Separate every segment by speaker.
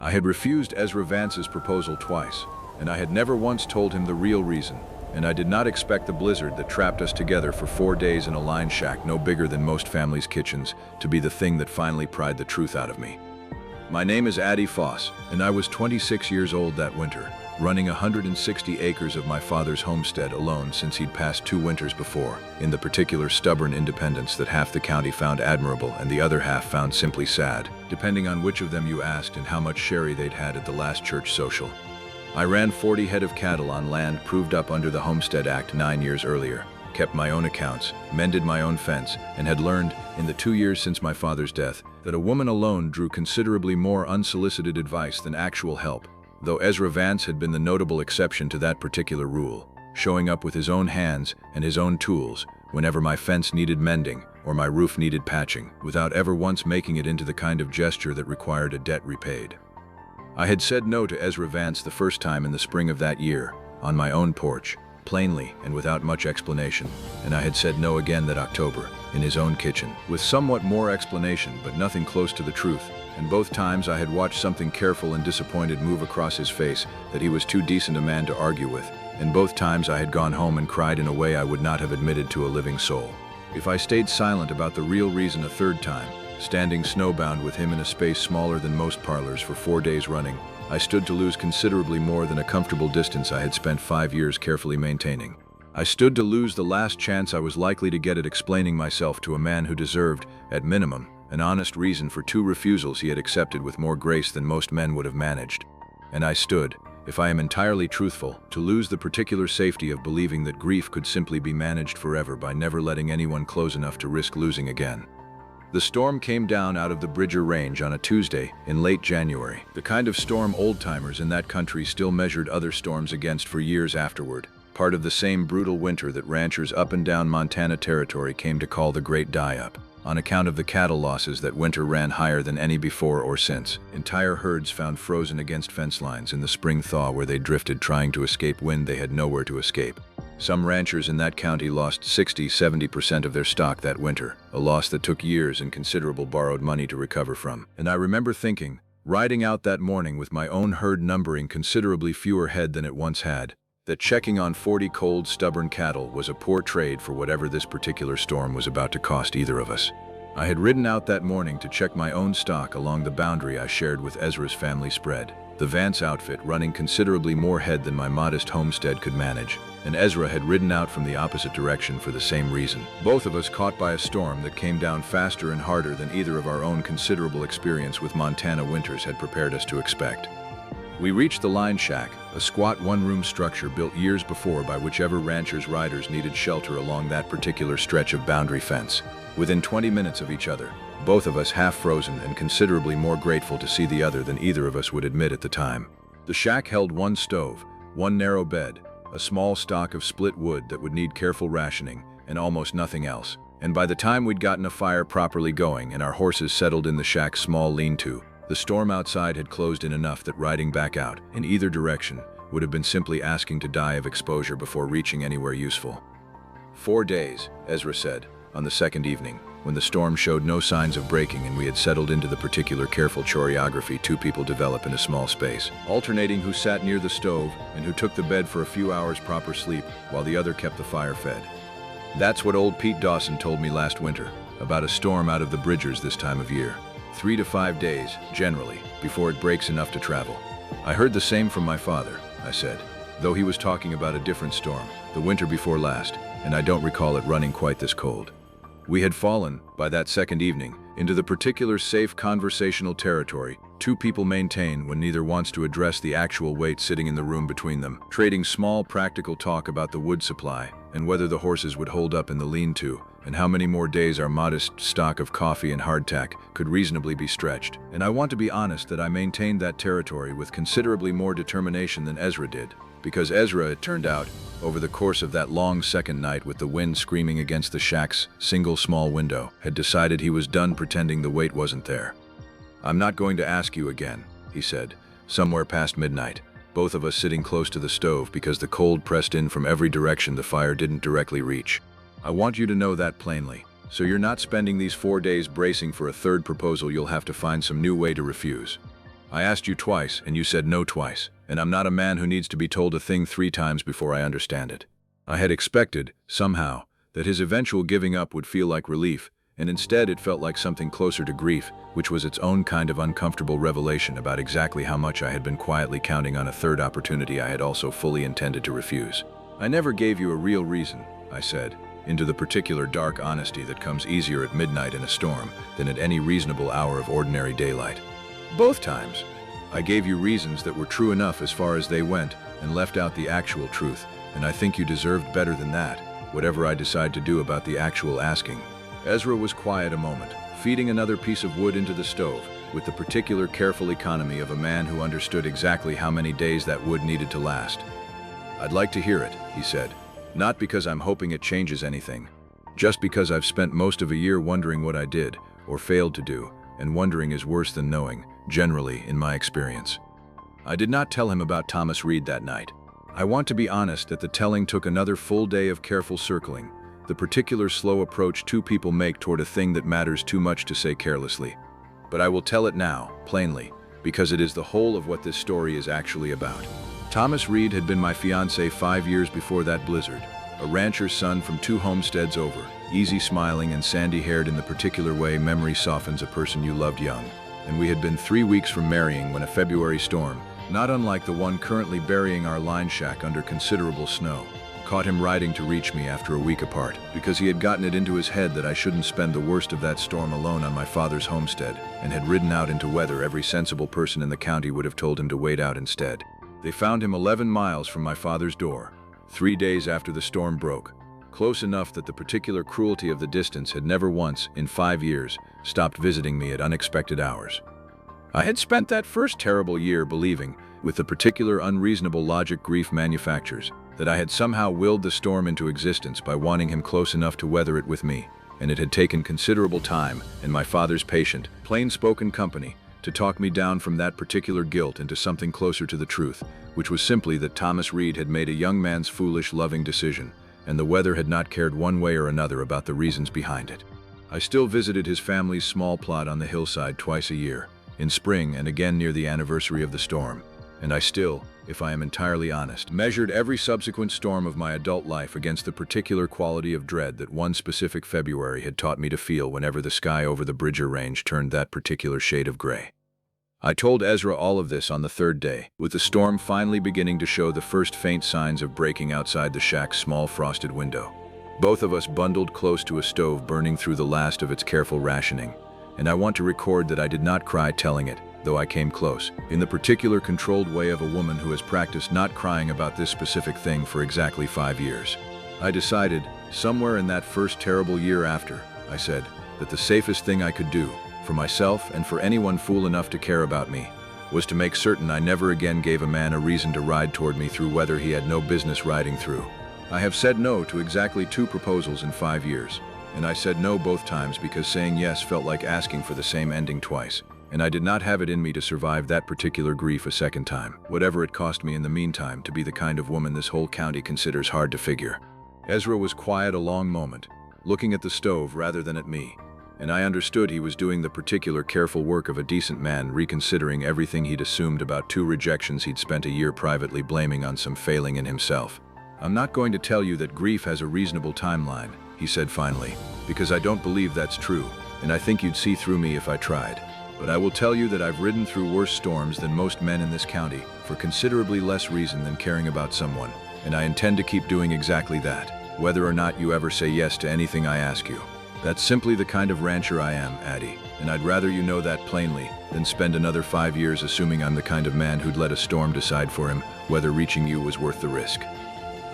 Speaker 1: I had refused Ezra Vance's proposal twice, and I had never once told him the real reason, and I did not expect the blizzard that trapped us together for 4 days in a line shack no bigger than most families' kitchens to be the thing that finally pried the truth out of me. My name is Addie Foss, and I was 26 years old that winter, running 160 acres of my father's homestead alone since he'd passed 2 winters before, in the particular stubborn independence that half the county found admirable and the other half found simply sad, depending on which of them you asked and how much sherry they'd had at the last church social. I ran 40 head of cattle on land proved up under the Homestead Act 9 years earlier, kept my own accounts, mended my own fence, and had learned, in the 2 years since my father's death, that a woman alone drew considerably more unsolicited advice than actual help, though Ezra Vance had been the notable exception to that particular rule, showing up with his own hands and his own tools whenever my fence needed mending or my roof needed patching, without ever once making it into the kind of gesture that required a debt repaid. I had said no to Ezra Vance the first time in the spring of that year, on my own porch, plainly and without much explanation, and I had said no again that October, in his own kitchen, with somewhat more explanation but nothing close to the truth, and both times I had watched something careful and disappointed move across his face that he was too decent a man to argue with, and both times I had gone home and cried in a way I would not have admitted to a living soul. If I stayed silent about the real reason a third time, standing snowbound with him in a space smaller than most parlors for 4 days running, I stood to lose considerably more than a comfortable distance I had spent 5 years carefully maintaining. I stood to lose the last chance I was likely to get at explaining myself to a man who deserved, at minimum, an honest reason for 2 refusals he had accepted with more grace than most men would have managed. And I stood, if I am entirely truthful, to lose the particular safety of believing that grief could simply be managed forever by never letting anyone close enough to risk losing again. The storm came down out of the Bridger Range on a Tuesday in late January, the kind of storm old-timers in that country still measured other storms against for years afterward, part of the same brutal winter that ranchers up and down Montana Territory came to call the Great Die-Up. On account of the cattle losses that winter ran higher than any before or since, entire herds found frozen against fence lines in the spring thaw where they drifted trying to escape wind they had nowhere to escape. Some ranchers in that county lost 60–70% of their stock that winter, a loss that took years and considerable borrowed money to recover from. And I remember thinking, riding out that morning with my own herd numbering considerably fewer head than it once had, that checking on 40 cold, stubborn cattle was a poor trade for whatever this particular storm was about to cost either of us. I had ridden out that morning to check my own stock along the boundary I shared with Ezra's family spread, the Vance outfit running considerably more head than my modest homestead could manage, and Ezra had ridden out from the opposite direction for the same reason, both of us caught by a storm that came down faster and harder than either of our own considerable experience with Montana winters had prepared us to expect. We reached the line shack, a squat one-room structure built years before by whichever rancher's riders needed shelter along that particular stretch of boundary fence. Within 20 minutes of each other, both of us half frozen and considerably more grateful to see the other than either of us would admit at the time. The shack held one stove, one narrow bed, a small stock of split wood that would need careful rationing, and almost nothing else. And by the time we'd gotten a fire properly going and our horses settled in the shack's small lean-to, the storm outside had closed in enough that riding back out, in either direction, would have been simply asking to die of exposure before reaching anywhere useful. 4 days, Ezra said, on the second evening, when the storm showed no signs of breaking and we had settled into the particular careful choreography 2 people develop in a small space, alternating who sat near the stove and who took the bed for a few hours proper sleep while the other kept the fire fed. That's what old Pete Dawson told me last winter, about a storm out of the Bridgers this time of year. 3 to 5 days, generally, before it breaks enough to travel. I heard the same from my father, I said, though he was talking about a different storm, the winter before last, and I don't recall it running quite this cold. We had fallen, by that second evening, into the particular safe conversational territory 2 people maintain when neither wants to address the actual weight sitting in the room between them, trading small practical talk about the wood supply and whether the horses would hold up in the lean-to and how many more days our modest stock of coffee and hardtack could reasonably be stretched. And I want to be honest that I maintained that territory with considerably more determination than Ezra did, because Ezra, it turned out, over the course of that long second night with the wind screaming against the shack's single small window, had decided he was done pretending the weight wasn't there. "I'm not going to ask you again," he said, somewhere past midnight, both of us sitting close to the stove because the cold pressed in from every direction the fire didn't directly reach. "I want you to know that plainly, so you're not spending these 4 days bracing for a third proposal you'll have to find some new way to refuse. I asked you twice, and you said no twice, and I'm not a man who needs to be told a thing 3 times before I understand it. I had expected, somehow, that his eventual giving up would feel like relief, and instead it felt like something closer to grief, which was its own kind of uncomfortable revelation about exactly how much I had been quietly counting on a third opportunity I had also fully intended to refuse. I never gave you a real reason, I said, into the particular dark honesty that comes easier at midnight in a storm than at any reasonable hour of ordinary daylight. Both times, I gave you reasons that were true enough as far as they went and left out the actual truth, and I think you deserved better than that, whatever I decide to do about the actual asking. Ezra was quiet a moment, feeding another piece of wood into the stove, with the particular careful economy of a man who understood exactly how many days that wood needed to last. I'd like to hear it, he said, not because I'm hoping it changes anything, just because I've spent most of a year wondering what I did, or failed to do, and wondering is worse than knowing, generally, in my experience. I did not tell him about Thomas Reed that night. I want to be honest that the telling took another full day of careful circling, the particular slow approach 2 people make toward a thing that matters too much to say carelessly. But I will tell it now, plainly, because it is the whole of what this story is actually about. Thomas Reed had been my fiancé 5 years before that blizzard, a rancher's son from 2 homesteads over, easy smiling and sandy-haired in the particular way memory softens a person you loved young. And we had been 3 weeks from marrying when a February storm, not unlike the one currently burying our line shack under considerable snow, caught him riding to reach me after a week apart, because he had gotten it into his head that I shouldn't spend the worst of that storm alone on my father's homestead, and had ridden out into weather every sensible person in the county would have told him to wait out instead. They found him 11 miles from my father's door, 3 days after the storm broke, close enough that the particular cruelty of the distance had never once, in 5 years, stopped visiting me at unexpected hours. I had spent that first terrible year believing, with the particular unreasonable logic grief manufactures, that I had somehow willed the storm into existence by wanting him close enough to weather it with me, and it had taken considerable time and my father's patient, plain-spoken company to talk me down from that particular guilt into something closer to the truth, which was simply that Thomas Reed had made a young man's foolish, loving decision, and the weather had not cared one way or another about the reasons behind it. I still visited his family's small plot on the hillside twice a year, in spring and again near the anniversary of the storm, and I still, if I am entirely honest, measured every subsequent storm of my adult life against the particular quality of dread that one specific February had taught me to feel whenever the sky over the Bridger Range turned that particular shade of gray. I told Ezra all of this on the 3rd day, with the storm finally beginning to show the first faint signs of breaking outside the shack's small frosted window. Both of us bundled close to a stove burning through the last of its careful rationing, and I want to record that I did not cry telling it, though I came close, in the particular controlled way of a woman who has practiced not crying about this specific thing for exactly 5 years. I decided, somewhere in that first terrible year after, I said, that the safest thing I could do, for myself and for anyone fool enough to care about me, was to make certain I never again gave a man a reason to ride toward me through weather he had no business riding through. I have said no to exactly 2 proposals in 5 years, and I said no both times because saying yes felt like asking for the same ending twice, and I did not have it in me to survive that particular grief a second time, whatever it cost me in the meantime to be the kind of woman this whole county considers hard to figure. Ezra was quiet a long moment, looking at the stove rather than at me, and I understood he was doing the particular careful work of a decent man reconsidering everything he'd assumed about 2 rejections he'd spent a year privately blaming on some failing in himself. I'm not going to tell you that grief has a reasonable timeline, he said finally, because I don't believe that's true, and I think you'd see through me if I tried. But I will tell you that I've ridden through worse storms than most men in this county for considerably less reason than caring about someone, and I intend to keep doing exactly that, whether or not you ever say yes to anything I ask you. That's simply the kind of rancher I am, Addie, and I'd rather you know that plainly than spend another 5 years assuming I'm the kind of man who'd let a storm decide for him whether reaching you was worth the risk.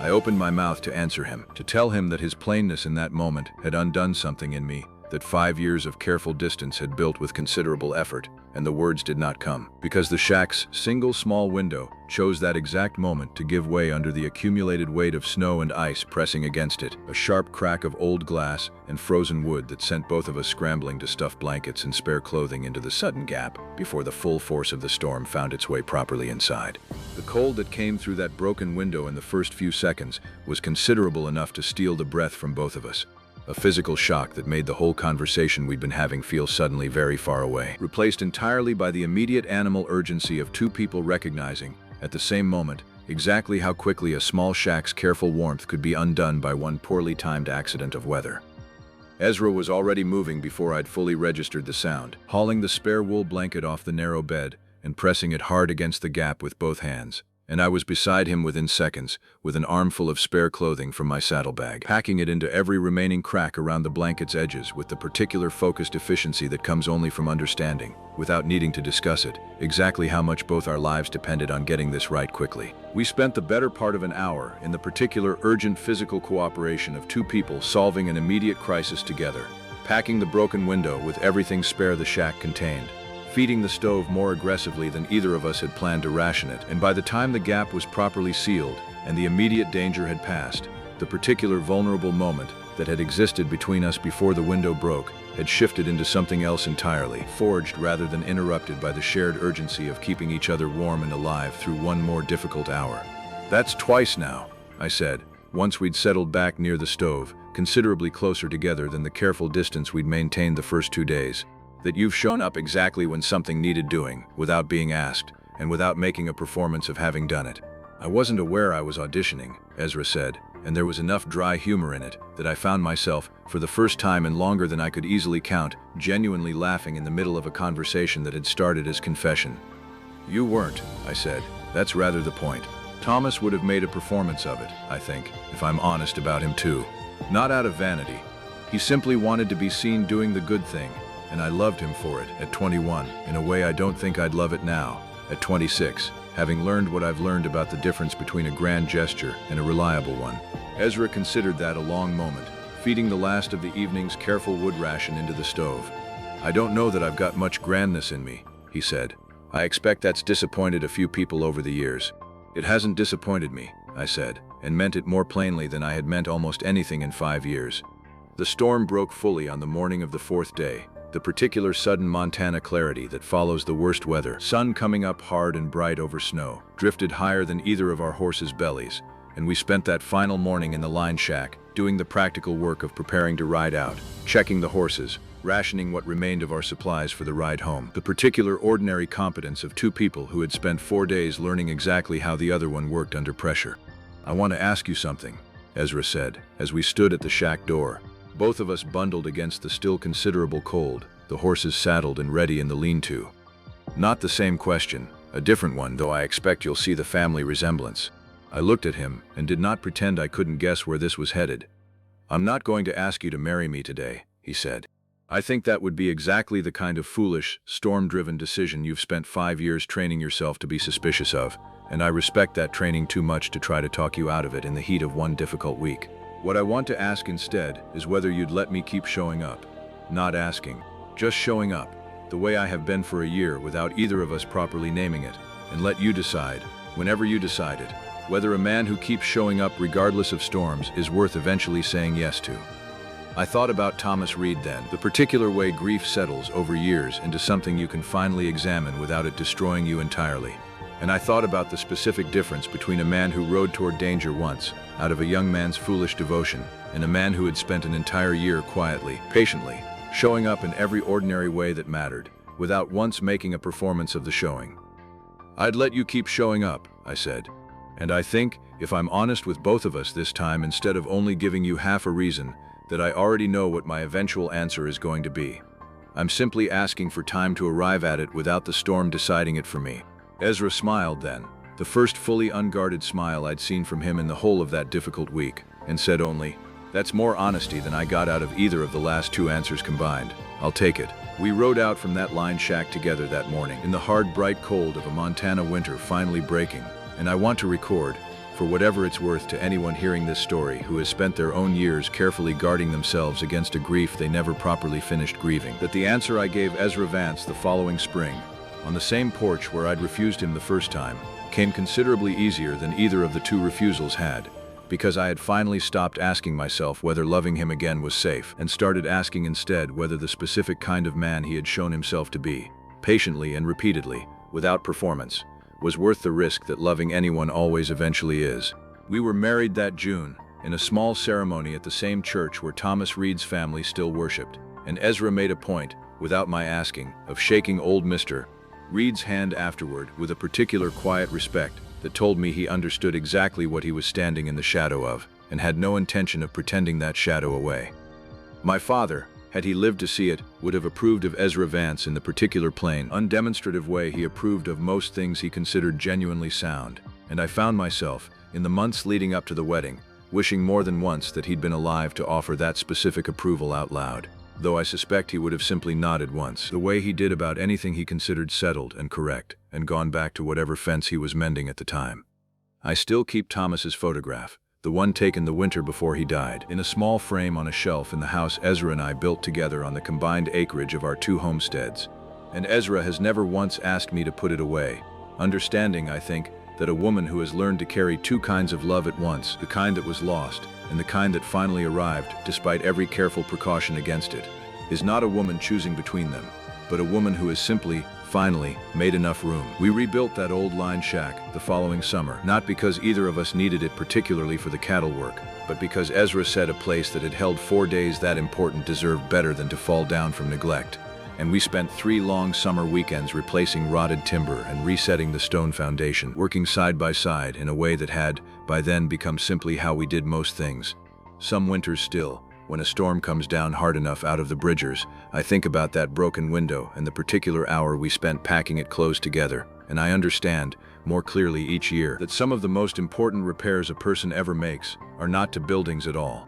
Speaker 1: I opened my mouth to answer him, to tell him that his plainness in that moment had undone something in me that 5 years of careful distance had built with considerable effort, and the words did not come, because the shack's single small window chose that exact moment to give way under the accumulated weight of snow and ice pressing against it, a sharp crack of old glass and frozen wood that sent both of us scrambling to stuff blankets and spare clothing into the sudden gap before the full force of the storm found its way properly inside. The cold that came through that broken window in the first few seconds was considerable enough to steal the breath from both of us. a physical shock that made the whole conversation we'd been having feel suddenly very far away, replaced entirely by the immediate animal urgency of two people recognizing, at the same moment, exactly how quickly a small shack's careful warmth could be undone by one poorly timed accident of weather. Ezra was already moving before I'd fully registered the sound, hauling the spare wool blanket off the narrow bed and pressing it hard against the gap with both hands. And I was beside him within seconds, with an armful of spare clothing from my saddlebag, packing it into every remaining crack around the blanket's edges with the particular focused efficiency that comes only from understanding, without needing to discuss it, exactly how much both our lives depended on getting this right quickly. We spent the better part of an hour in the particular urgent physical cooperation of two people solving an immediate crisis together, packing the broken window with everything spare the shack contained, feeding the stove more aggressively than either of us had planned to ration it, and by the time the gap was properly sealed and the immediate danger had passed, the particular vulnerable moment that had existed between us before the window broke had shifted into something else entirely, forged rather than interrupted by the shared urgency of keeping each other warm and alive through one more difficult hour. "That's twice now," I said, once we'd settled back near the stove, considerably closer together than the careful distance we'd maintained the first 2 days, "that you've shown up exactly when something needed doing, without being asked, and without making a performance of having done it." "I wasn't aware I was auditioning," Ezra said, and there was enough dry humor in it that I found myself, for the first time in longer than I could easily count, genuinely laughing in the middle of a conversation that had started as confession. "You weren't," I said. "That's rather the point. Thomas would have made a performance of it, I think, if I'm honest about him too. Not out of vanity. He simply wanted to be seen doing the good thing, and I loved him for it at 21, in a way I don't think I'd love it now, at 26, having learned what I've learned about the difference between a grand gesture and a reliable one." Ezra considered that a long moment, feeding the last of the evening's careful wood ration into the stove. "I don't know that I've got much grandness in me," he said. "I expect that's disappointed a few people over the years." "It hasn't disappointed me," I said, and meant it more plainly than I had meant almost anything in 5 years. The storm broke fully on the morning of the 4th day, the particular sudden Montana clarity that follows the worst weather, sun coming up hard and bright over snow, drifted higher than either of our horses' bellies, and we spent that final morning in the line shack, doing the practical work of preparing to ride out, checking the horses, rationing what remained of our supplies for the ride home, the particular ordinary competence of two people who had spent 4 days learning exactly how the other one worked under pressure. "I want to ask you something," Ezra said, as we stood at the shack door, both of us bundled against the still considerable cold, the horses saddled and ready in the lean-to. "Not the same question, a different one, though I expect you'll see the family resemblance." I looked at him and did not pretend I couldn't guess where this was headed. "I'm not going to ask you to marry me today," he said. "I think that would be exactly the kind of foolish, storm-driven decision you've spent 5 years training yourself to be suspicious of, and I respect that training too much to try to talk you out of it in the heat of one difficult week. What I want to ask instead is whether you'd let me keep showing up. Not asking, just showing up, the way I have been for a year without either of us properly naming it, and let you decide, whenever you decide it, whether a man who keeps showing up regardless of storms is worth eventually saying yes to." I thought about Thomas Reed then, the particular way grief settles over years into something you can finally examine without it destroying you entirely. And I thought about the specific difference between a man who rode toward danger once, out of a young man's foolish devotion, and a man who had spent an entire year quietly, patiently, showing up in every ordinary way that mattered, without once making a performance of the showing. "I'd let you keep showing up," I said. "And I think, if I'm honest with both of us this time, instead of only giving you half a reason, that I already know what my eventual answer is going to be. I'm simply asking for time to arrive at it without the storm deciding it for me." Ezra smiled then, the first fully unguarded smile I'd seen from him in the whole of that difficult week, and said only, "That's more honesty than I got out of either of the last 2 answers combined. I'll take it." We rode out from that line shack together that morning, in the hard, bright cold of a Montana winter finally breaking, and I want to record, for whatever it's worth to anyone hearing this story who has spent their own years carefully guarding themselves against a grief they never properly finished grieving, that the answer I gave Ezra Vance the following spring, on the same porch where I'd refused him the first time, came considerably easier than either of the 2 refusals had, because I had finally stopped asking myself whether loving him again was safe, and started asking instead whether the specific kind of man he had shown himself to be, patiently and repeatedly, without performance, was worth the risk that loving anyone always eventually is. We were married that June, in a small ceremony at the same church where Thomas Reed's family still worshipped, and Ezra made a point, without my asking, of shaking old Mr. Reed's hand afterward with a particular quiet respect that told me he understood exactly what he was standing in the shadow of, and had no intention of pretending that shadow away. My father, had he lived to see it, would have approved of Ezra Vance in the particular plain, undemonstrative way he approved of most things he considered genuinely sound, and I found myself, in the months leading up to the wedding, wishing more than once that he'd been alive to offer that specific approval out loud, though I suspect he would have simply nodded once, the way he did about anything he considered settled and correct, and gone back to whatever fence he was mending at the time. I still keep Thomas's photograph, the one taken the winter before he died, in a small frame on a shelf in the house Ezra and I built together on the combined acreage of our two homesteads. And Ezra has never once asked me to put it away, understanding, I think, that a woman who has learned to carry two kinds of love at once, the kind that was lost and the kind that finally arrived despite every careful precaution against it, is not a woman choosing between them, but a woman who has simply, finally, made enough room. We rebuilt that old line shack the following summer, not because either of us needed it particularly for the cattle work, but because Ezra said a place that had held 4 days that important deserved better than to fall down from neglect. And we spent 3 long summer weekends replacing rotted timber and resetting the stone foundation, working side by side in a way that had, by then, become simply how we did most things. Some winters still, when a storm comes down hard enough out of the bridgers, I think about that broken window and the particular hour we spent packing it closed together, and I understand, more clearly each year, that some of the most important repairs a person ever makes are not to buildings at all.